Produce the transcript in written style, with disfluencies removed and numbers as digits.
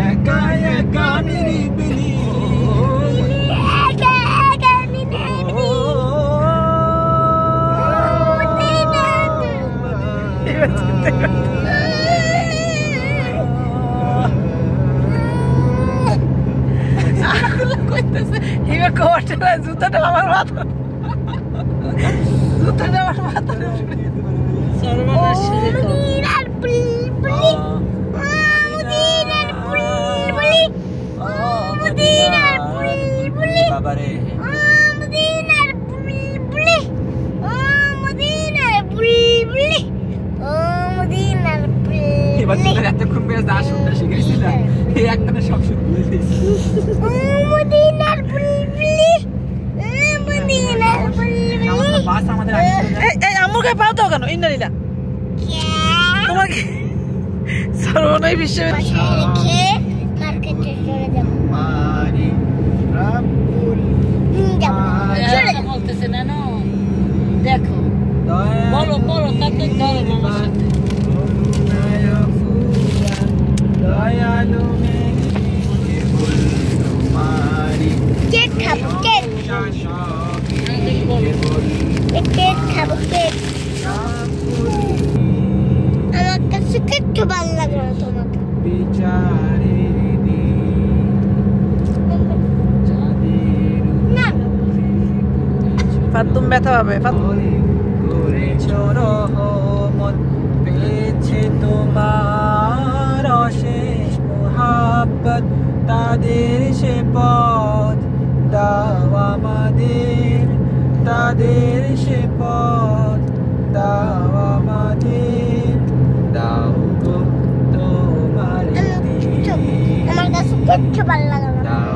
একা একা নিরিবিলি জুতাটা আমার মাথা জুতাটা আমার মাথা বাবারে এবার তোদের এতক্ষণ বেশ দা শুনতে শিখেছি না এই একটানে সব শুনতে পেরেছি বাস আমাদের এই আম্মুকে পাও তো কেন ইন্দ্রিলা তোমার কি সর্বনয় বিশ্ব মার্কেটে চলে যাব মারি রাব্বুল বলতেছে না না দেখো বলো বলো তাতে ধরো মামার সাথে দয়ালু কেক খাবো কেক কেক খাবো কেক আমার কাছে কিচ্ছু ভালো লাগে না তোমাকে ফাতুম ব্যথা পাবে পেয়েছে তোমার অশেষ মোহাব্বত তাদের সে পথ দাও আমাদের তাদের সে পথ দাও আমাদের দাও গো তোমার আমার কাছে কিচ্ছু ভালো লাগে না